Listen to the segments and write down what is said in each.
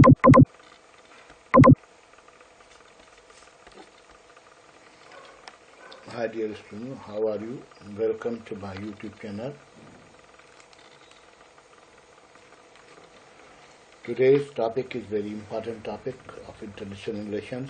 Hi dear student, how are you? Welcome to my YouTube channel. Today's topic is very important topic of international relations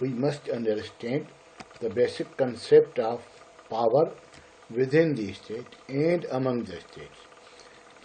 we must understand the basic concept of power within the state and among the states।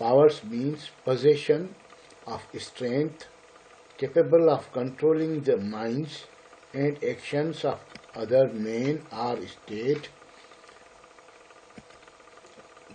Powers means possession of strength capable of controlling the minds and actions of other men or state।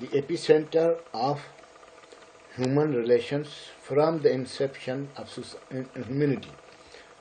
the epicenter of human relations from the inception of humanity।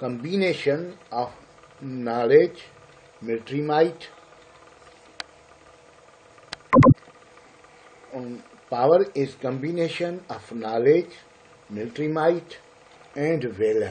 combination of knowledge, military might। Power is combination of knowledge, military might and valor।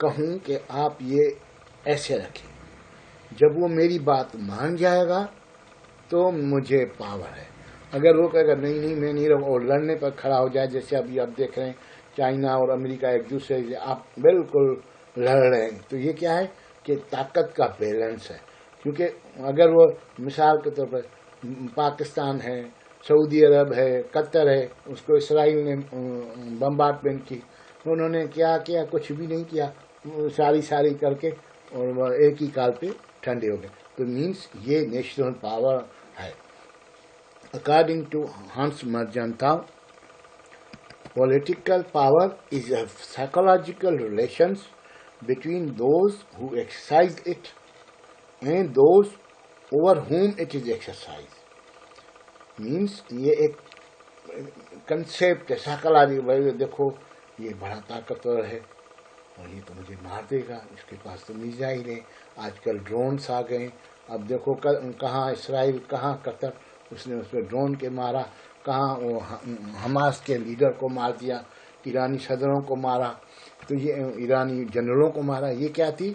کہوں کہ آپ یہ ایسے رکھیں، جب وہ میری بات مان جائے گا تو مجھے پاور ہے. اگر وہ کہے گا نہیں نہیں میں نہیں رہوں اور لڑنے پر کھڑا ہو جائے، جیسے ابھی آپ دیکھ رہے ہیں چائنا اور امریکہ ایک دوسرے سے آپ بالکل لڑ رہے ہیں، تو یہ کیا ہے کہ طاقت کا بیلنس ہے. کیونکہ اگر وہ مثال کے طور پر پاکستان ہے، سعودی عرب ہے، قطر ہے، اس کو اسرائیل نے بمبارڈمنٹ کی، انہوں نے کیا کیا؟ کچھ بھی نہیں کیا، ساری کر کے اور ایک ہی کال پہ ٹھنڈے ہو گئے. تو مینس یہ نیشنل پاور ہے. According to Hans Marjanthal, political power is a psychological relations between those who exercise it and those over whom it is exercised. Means یہ ایک کنسیپٹ ہے سائیکولوجی. دیکھو یہ بڑا طاقتور ہے اور یہ تو مجھے مار دے گا، اس کے پاس تو میزائل ہے. آج کل ڈرونس آ گئے. اب دیکھو کہاں اسرائیل، کہاں قطر، اس نے اس پہ ڈرون کے مارا، کہاں وہ حماس کے لیڈر کو مار دیا، ایرانی صدروں کو مارا، تو یہ ایرانی جنرلوں کو مارا. یہ کیا تھی؟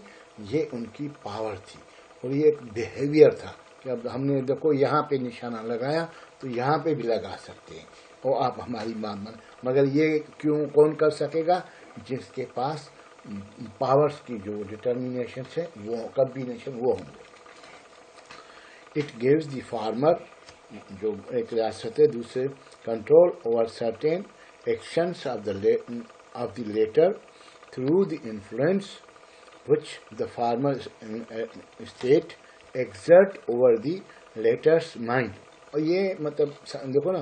یہ ان کی پاور تھی اور یہ ایک بیہیویئر تھا کہ اب ہم نے دیکھو یہاں پہ نشانہ لگایا تو یہاں پہ بھی لگا سکتے ہیں اور آپ ہماری بات مان. مگر یہ کون کر سکے گا؟ جس کے پاس پاورز کی جو ڈٹرمینیشن ہے، وہ کمبینیشن وہ ہوں گے. اٹ گیوز دی فارمر، جو ایک ریاست ہے دوسرے، control over certain actions of the latter through the influence which the former state exert over the latter's mind. اور یہ مطلب دیکھو نا،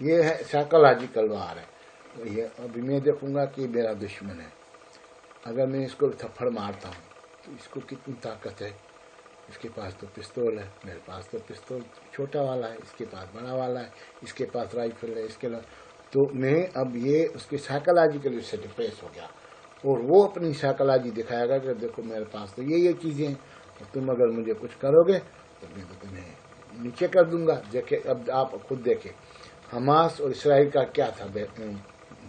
یہ ہے سائیکولوجیکل وار ہے. یہ ابھی میں دیکھوں گا کہ میرا دشمن ہے، اگر میں اس کو تھپڑ مارتا ہوں تو اس کو کتنی طاقت ہے، اس کے پاس تو پستول ہے، میرے پاس تو پستول چھوٹا والا ہے، اس کے پاس بڑا والا ہے، اس کے پاس رائفل ہے، اس کے تو میں اب یہ اس کے سائیکولوجیکلی سے ڈپریس ہو گیا اور وہ اپنی سائیکولوجی دکھائے گا کہ دیکھو میرے پاس تو یہ چیزیں ہیں اور تم اگر مجھے کچھ کرو گے تو میں تو تمہیں نیچے کر دوں گا. دیکھیں اب آپ خود دیکھیں حماس اور اسرائیل کا کیا تھا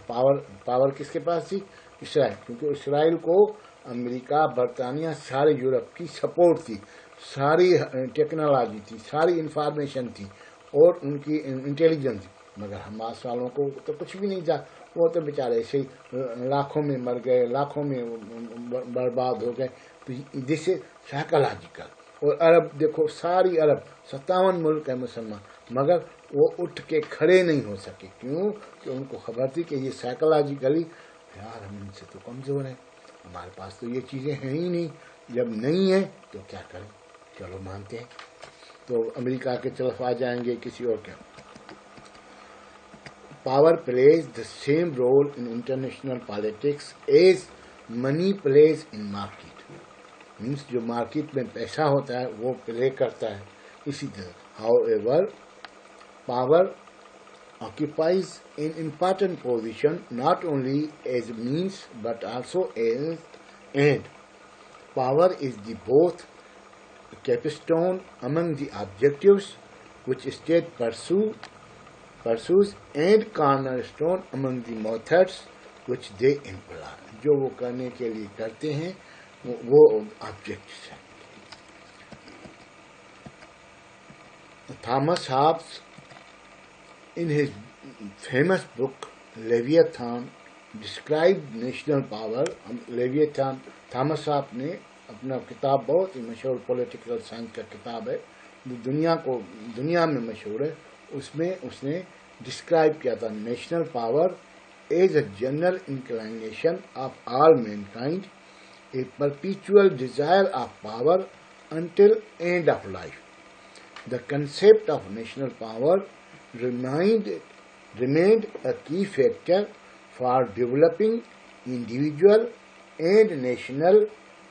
پاور کس کے پاس تھی؟ اسرائیل. کیونکہ اسرائیل کو امریکہ، برطانیہ، سارے یورپ کی سپورٹ تھی، ساری ٹیکنالوجی تھی، ساری انفارمیشن تھی اور ان کی انٹیلیجنس تھی. مگر حماس والوں کو تو کچھ بھی نہیں تھا، وہ تو بیچارے ایسے ہی لاکھوں میں مر گئے، لاکھوں میں برباد ہو گئے. تو دس از سائیکولوجیکل. اور عرب دیکھو، ساری عرب 57 ملک ہے مسلمان، مگر وہ اٹھ کے کھڑے نہیں ہو سکے. کیوں؟ کہ ان کو خبر تھی کہ یہ سائیکولوجیکلی یار ہم ان سے تو کمزور ہیں، ہمارے پاس تو یہ چیزیں ہیں ہی نہیں. جب نہیں ہیں تو کیا کریں، چلو مانتے ہیں. تو امریکہ کے طرف آ جائیں گے کسی اور کے. Power plays the same role in international politics as money plays in market. Means جو مارکیٹ میں پیسہ ہوتا ہے وہ پلے کرتا ہے. اسی طرح how ever power occupies an important position not only as means but also as end. Power is the both capstone among the objectives which state pursues and cornerstone among the methods which they employ. جو وہ کرنے کے لیے کرتے ہیں وہ objects ہیں. Thomas Hobbes in his famous book Leviathan described national power. Leviathan Thomas hop نے اپنا کتاب، بہت ہی مشہور پولیٹیکل سائنس کا کتاب ہے، دنیا میں مشہور ہے. اس میں اس نے ڈسکرائب کیا تھا national power as a general inclination of all mankind, a perpetual desire of power until end of life. The concept of national power remained a key factor for developing individual and national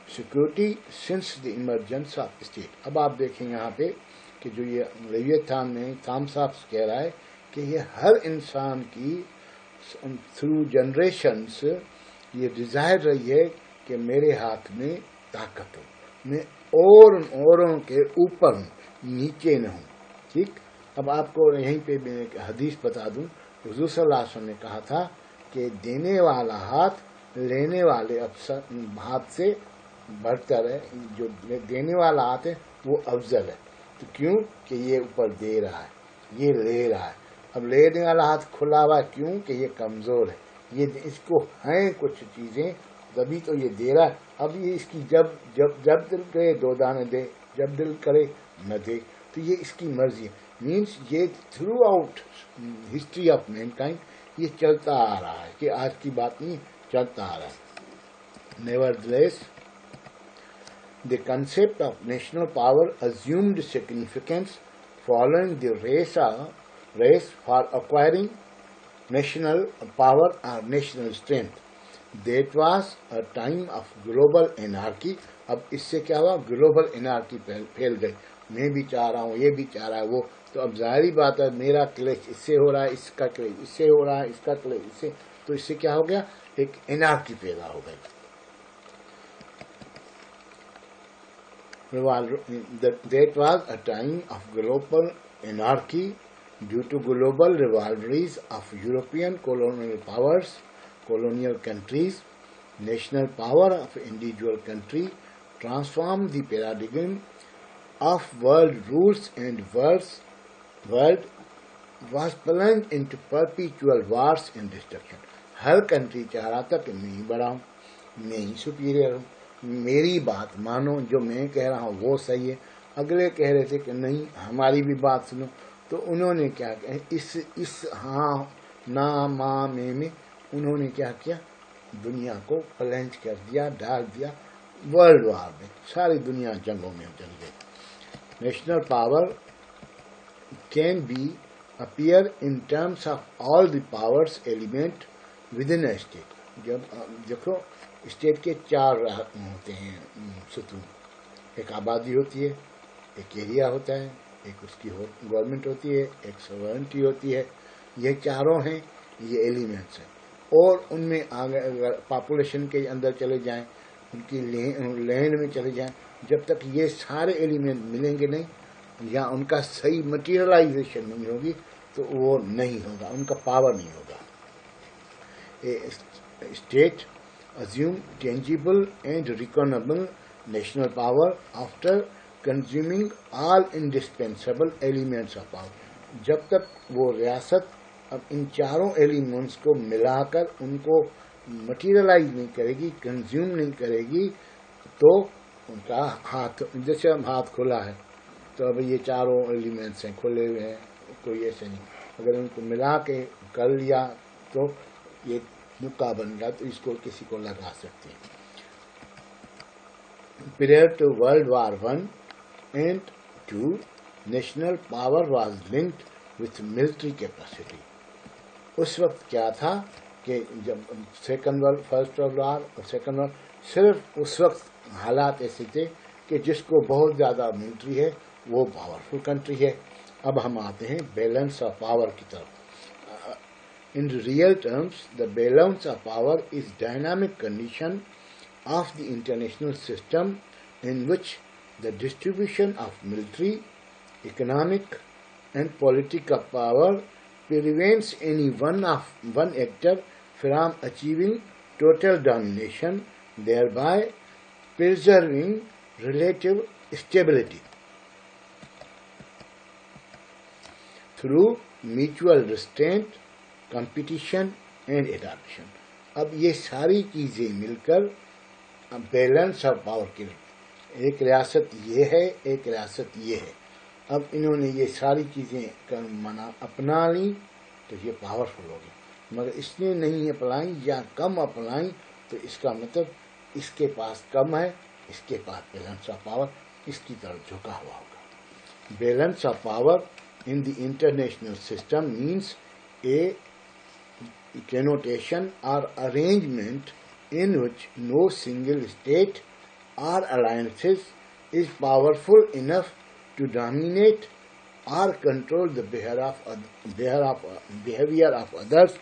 security since the emergence of state. اب آپ دیکھیں یہاں پہ کہ جو یہ لیویتھان میں Thomas Hobbes کہہ رہا ہے کہ یہ ہر انسان کی تھرو جنریشنس یہ ڈیزائر رہی ہے کہ میرے ہاتھ میں طاقت ہو، میں اوروں کے اوپر ہوں، نیچے نہ ہوں. ٹھیک. اب آپ کو یہیں پہ میں ایک حدیث بتا دوں. حضور صلی اللہ علیہ وسلم نے کہا تھا کہ دینے والا ہاتھ لینے والے ہاتھ سے برتر ہے، جو دینے والا ہاتھ ہے وہ افضل ہے. تو کیوں کہ یہ اوپر دے رہا ہے، یہ لے رہا ہے. اب لینے والا ہاتھ کھلا ہوا کیوں کہ یہ کمزور ہے، یہ اس کو ہیں کچھ چیزیں تبھی تو یہ دے رہا ہے. اب یہ اس کی جب دل کرے 2 دانے دے، جب دل کرے نہ دے. تو یہ اس کی مرضی ہے. مینس یہ throughout history of mankind یہ چلتا آ رہا ہے، کہ آج کی بات نہیں، چلتا آ رہا ہے. Nevertheless, the concept of national power assumed significance following the race for acquiring national power or national strength. That was a time of global anarchy. اب اس سے کیا ہوا؟ گلوبل انارکی پھیل گئی. میں بھی چاہ رہا ہوں، یہ بھی چاہ رہا ہے وہ. تو اب ظاہری بات ہے میرا کلیش اس سے ہو رہا ہے، اس کا کلیش اس سے ہو رہا ہے، اس کا کلیش اس سے. تو اس سے کیا ہو گیا؟ ایک انارکی پیدا ہو گئی. That was a time of global anarchy due to global rivalries of European colonial countries. National power of individual country transformed the paradigm of world rules, and world was plunged into perpetual wars and destruction. Hare country چاہ رہا تھا کہ میں ہی بڑا ہوں، میں ہی superior ہوں، میری بات مانو، جو میں کہہ رہا ہوں وہ صحیح ہے. اگلے کہہ رہے تھے کہ نہیں ہماری بھی بات سنو. تو انہوں نے کیا کہ اس ہاں نا ماں میں انہوں نے کیا کیا؟ دنیا کو پلنج کر دیا، ڈال دیا ورلڈ وار میں. ساری دنیا جنگوں میں چل گئی. National power can be appear in terms of all the powers element within a state. جب دیکھو اسٹیٹ کے 4 ہوتے ہیں ستون. ایک آبادی ہوتی ہے، ایک ایریا ہوتا ہے، ایک اس کی گورنمنٹ ہوتی ہے، ایک سورنٹی ہوتی ہے. یہ چاروں ہیں، یہ ایلیمنٹس ہیں. اور ان میں آگے اگر پاپولیشن کے اندر چلے جائیں، ان کی لینڈ میں چلے جائیں، جب تک یہ سارے ایلیمنٹ ملیں گے نہیں یا ان کا صحیح مٹیریلائزیشن نہیں ہوگی تو وہ نہیں ہوگا، ان کا پاور نہیں ہوگا. State assume tangible and recognizable national power after consuming all indispensable elements of power. جب تک وہ ریاست اب ان چاروں ایلیمنٹس کو ملا کر ان کو مٹیریلائز نہیں کرے گی، کنزیوم نہیں کرے گی، تو ان کا ہاتھ جیسے ہاتھ کھلا ہے تو اب یہ چاروں ایلیمنٹس ہیں کھلے ہوئے ہیں، کوئی ایسے نہیں. اگر ان کو ملا کے کر لیا تو یہ مکہ بن گیا، تو اس کو کسی کو لگا سکتے ہیں. Prior to World War I and II, national power was linked with military capacity. اس وقت کیا تھا کہ جب فرسٹ ورلڈ وار اور سیکنڈ وار، صرف اس وقت حالات ایسے تھے کہ جس کو بہت زیادہ ملٹری ہے وہ پاورفل کنٹری ہے. اب ہم آتے ہیں بیلنس آف پاور کی طرف. In real terms, the balance of power is dynamic condition of the international system in which the distribution of military, economic, and political power prevents any one actor from achieving total domination, thereby preserving relative stability. Through mutual restraint, competition and adaptation. اب یہ ساری چیزیں مل کر balance of power کی، ایک ریاست یہ ہے، ایک ریاست یہ ہے. اب انہوں نے یہ ساری چیزیں اپنا لیں تو یہ پاورفل ہو گئی. مگر اس نے نہیں اپنائیں یا کم اپنائیں تو اس کا مطلب اس کے پاس کم ہے، اس کے پاس بیلنس آف پاور اس کی طرف جھکا ہوا ہوگا. Balance of power in the international system means a connotation or arrangement in which no single state or alliances is powerful enough to dominate or control the behavior of others,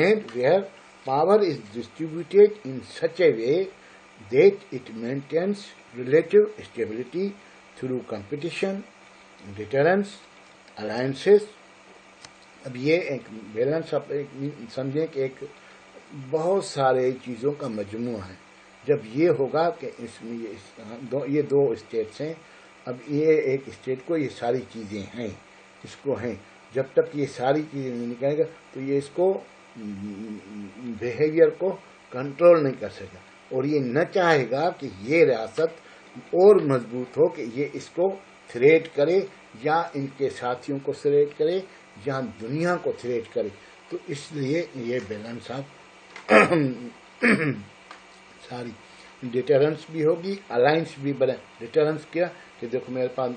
and where power is distributed in such a way that it maintains relative stability through competition, deterrence, alliances. اب یہ ایک balance سمجھیں کہ ایک بہت سارے چیزوں کا مجموعہ ہے. جب یہ ہوگا کہ اس میں یہ دو اسٹیٹس ہیں، اب یہ ایک اسٹیٹ کو یہ ساری چیزیں ہیں، اس کو ہیں، جب تک یہ ساری چیزیں نہیں نکالے گا تو یہ اس کو بیہیویئر کو کنٹرول نہیں کر سکے گا، اور یہ نہ چاہے گا کہ یہ ریاست اور مضبوط ہو، کہ یہ اس کو تھریٹ کرے یا ان کے ساتھیوں کو تھریٹ کرے یا دنیا کو تھریٹ کرے. تو اس لیے یہ بیلنس آف ساری ڈیٹرنس بھی ہوگی، الائنس بھی بنے. ڈیٹرنس کیا کہ دیکھو میرے پاس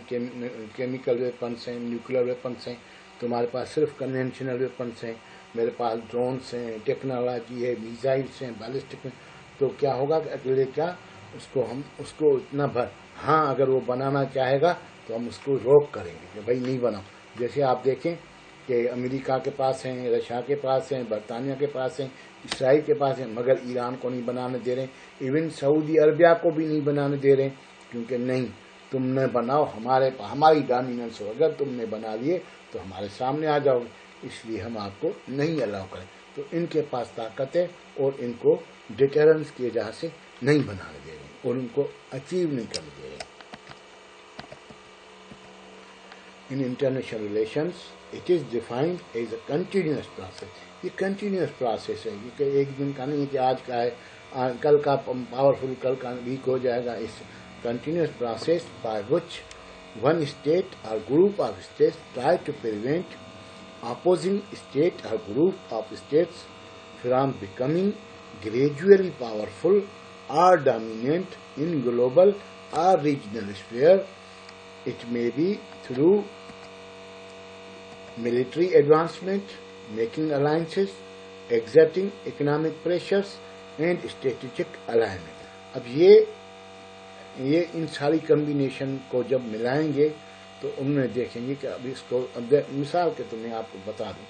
کیمیکل ویپنس ہیں، نیوکلیر ویپنس ہیں، تمہارے پاس صرف کنونشنل ویپنس ہیں، میرے پاس ڈرونس ہیں، ٹیکنالوجی ہے، میزائلس ہیں، بیلسٹک ہیں. تو کیا ہوگا کہ اگلے کیا ہم اس کو اتنا ہاں اگر وہ بنانا چاہے گا تو ہم اس کو روک کریں گے کہ بھائی نہیں بناؤ. جیسے آپ دیکھیں کہ امریکہ کے پاس ہیں، رشیا کے پاس ہیں، برطانیہ کے پاس ہیں، اسرائیل کے پاس ہیں، مگر ایران کو نہیں بنانے دے رہے ہیں. ایون سعودی عربیہ کو بھی نہیں بنانے دے رہے ہیں، کیونکہ نہیں تم نے بناؤ، ہماری ڈومیننس ہو، اگر تم نے بنا لیے تو ہمارے سامنے آ جاؤ گے، اس لیے ہم آپ کو نہیں الاؤ کریں. تو ان کے پاس طاقت ہے اور ان کو ڈیٹرنس کی وجہ سے نہیں بنانے دے رہے ہیں اور ان کو اچیو نہیں کرنے دے رہے ہیں. In international relations, it is defined as a continuous process. یہ کنٹینیوس پروسیس ہے، یہ کہ ایک دن کا نہیں ہے کہ آج کا ہے کل کا پاورفل کل کا ویک ہو جائے گا. اس continuous process by which one state or group of states try to prevent opposing state or group of states from becoming gradually powerful or dominant in global or regional sphere. It may be through military advancement, making alliances, exerting economic pressures and strategic alignment. اب یہ ان ساری combination کو جب ملائیں گے تو ان میں دیکھیں گے کہ اب اس کو مثال کے طور میں آپ کو بتا دوں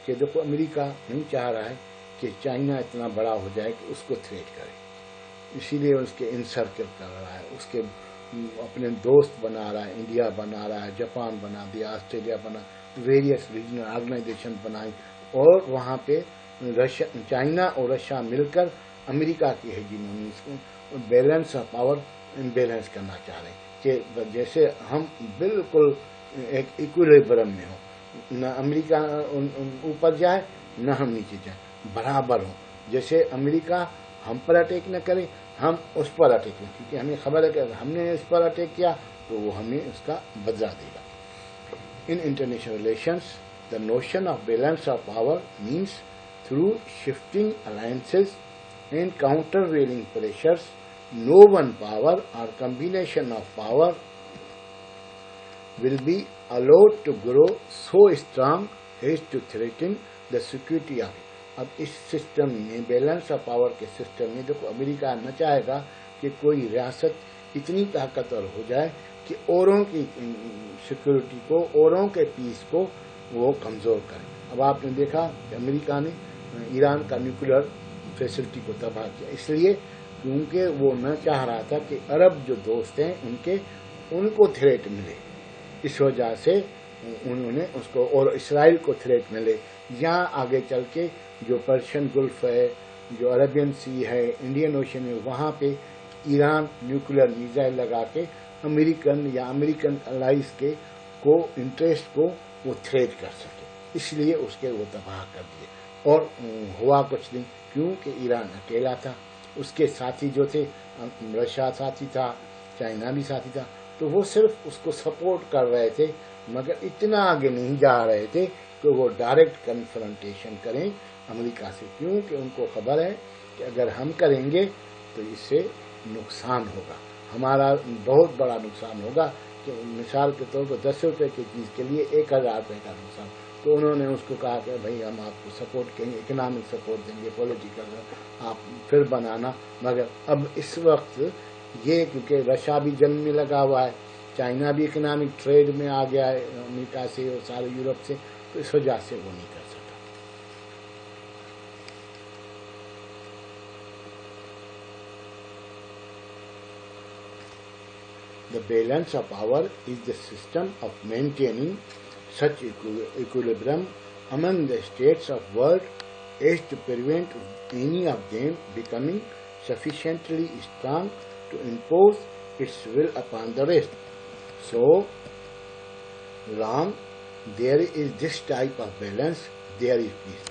کہ دیکھو امریکہ نہیں چاہ رہا ہے کہ چائنا اتنا بڑا ہو جائے کہ اس کو تھریٹ کرے، اسی لیے اس کے انسرکل کر رہا ہے، اس کے اپنے دوست بنا رہا ہے، انڈیا بنا رہا ہے، جاپان بنا دیا، آسٹریلیا بنا، ویریس ریجنل آرگنائزیشن بنائی، اور وہاں پہ چائنا اور رشیا مل کر امریکہ کی ہیجمونی کو بیلنس آف پاور امبیلنس کرنا چاہ رہے ہیں کہ جیسے ہم بالکل ایک ایکولیبرم میں ہوں، نہ امریکہ اوپر جائے نہ ہم نیچے جائیں، برابر ہوں. جیسے امریکہ ہم پر اٹیک نہ کرے، ہم اس پر اٹیک نہ، کیونکہ ہمیں خبر ہے کہ اگر ہم نے اس پر اٹیک کیا تو وہ ہمیں اس کا بدلہ دے گا. In international relations, the notion of balance of power means through shifting alliances and countervailing pressures, no one power or combination of power will be allowed to grow so strong as to threaten the security of it. اب اس system میں، balance of power کے system میں، دیکھو امریکہ نہ چاہے گا کہ کوئی ریاست اتنی طاقتور ہو جائے کہ اوروں کی سیکورٹی کو، اوروں کے پیس کو وہ کمزور کرے. اب آپ نے دیکھا کہ امریکہ نے ایران کا نیوکلیر فیسلٹی کو تباہ کیا، اس لیے کیونکہ وہ نہ چاہ رہا تھا کہ عرب جو دوست ہیں ان کو تھریٹ ملے، اس وجہ سے انہوں نے اس کو، اور اسرائیل کو تھریٹ ملے، یا آگے چل کے جو پرشین گلف ہے، جو عربین سی ہے، انڈین اوشن ہے، وہاں پہ ایران نیوکلیر میزائل لگا کے امریکن یا امریکن الائز کے کو انٹرسٹ کو وہ تھریٹ کر سکے، اس لیے اس کے وہ تباہ کر دیے. اور ہوا کچھ نہیں، کیونکہ ایران اکیلا تھا، اس کے ساتھی جو تھے، رشیا ساتھی تھا، چائنا بھی ساتھی تھا، تو وہ صرف اس کو سپورٹ کر رہے تھے، مگر اتنا آگے نہیں جا رہے تھے کہ وہ ڈائریکٹ کنفرنٹیشن کریں امریکہ سے، کیونکہ ان کو خبر ہے کہ اگر ہم کریں گے تو اس سے نقصان ہوگا، ہمارا بہت بڑا نقصان ہوگا. کہ مثال کے طور پر 10 روپے کی چیز کے لیے 1000 روپے کا نقصان. تو انہوں نے اس کو کہا کہ بھائی ہم آپ کو سپورٹ کریں گے، اکنامک سپورٹ دیں گے، پولیٹیکل آپ پھر بنانا. مگر اب اس وقت یہ کیونکہ رشیا بھی جنگ میں لگا ہوا ہے، چائنا بھی اکنامک ٹریڈ میں آ گیا ہے امریکہ سے اور سارے یورپ سے، تو اس وجہ سے وہ نہیں کر سکتا. The balance of power is the system of maintaining such equilibrium among the states of world is to prevent any of them becoming sufficiently strong to impose its will upon the rest. So long there is this type of balance, there is peace.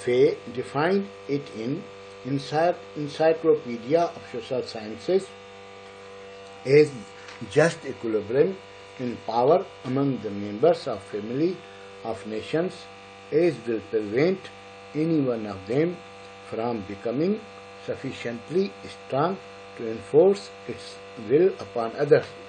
Fay defined it in Encyclopedia of Social Sciences as just equilibrium in power among the members of family of nations, as will prevent any one of them from becoming sufficiently strong to enforce its will upon others.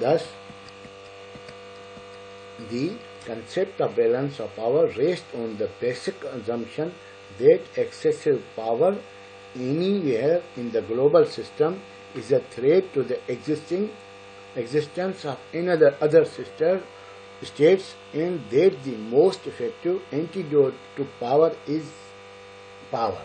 Thus, the concept of balance of power rests on the basic assumption that excessive power anywhere in the global system is a threat to the existence of other sister states, and that the most effective antidote to power is power.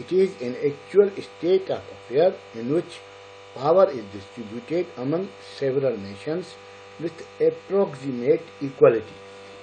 It is an actual state of affairs in which power is distributed among several nations with approximate equality.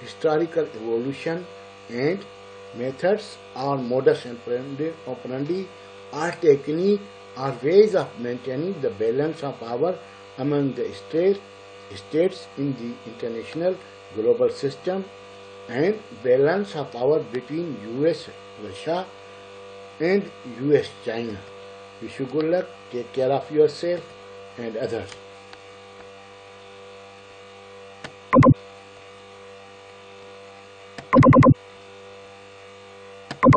historical evolution, and methods or modus operandi or technique or ways of maintaining the balance of power among the states in the international global system, and balance of power between US Russia and US China. Wish you good luck. Take care of yourself and others.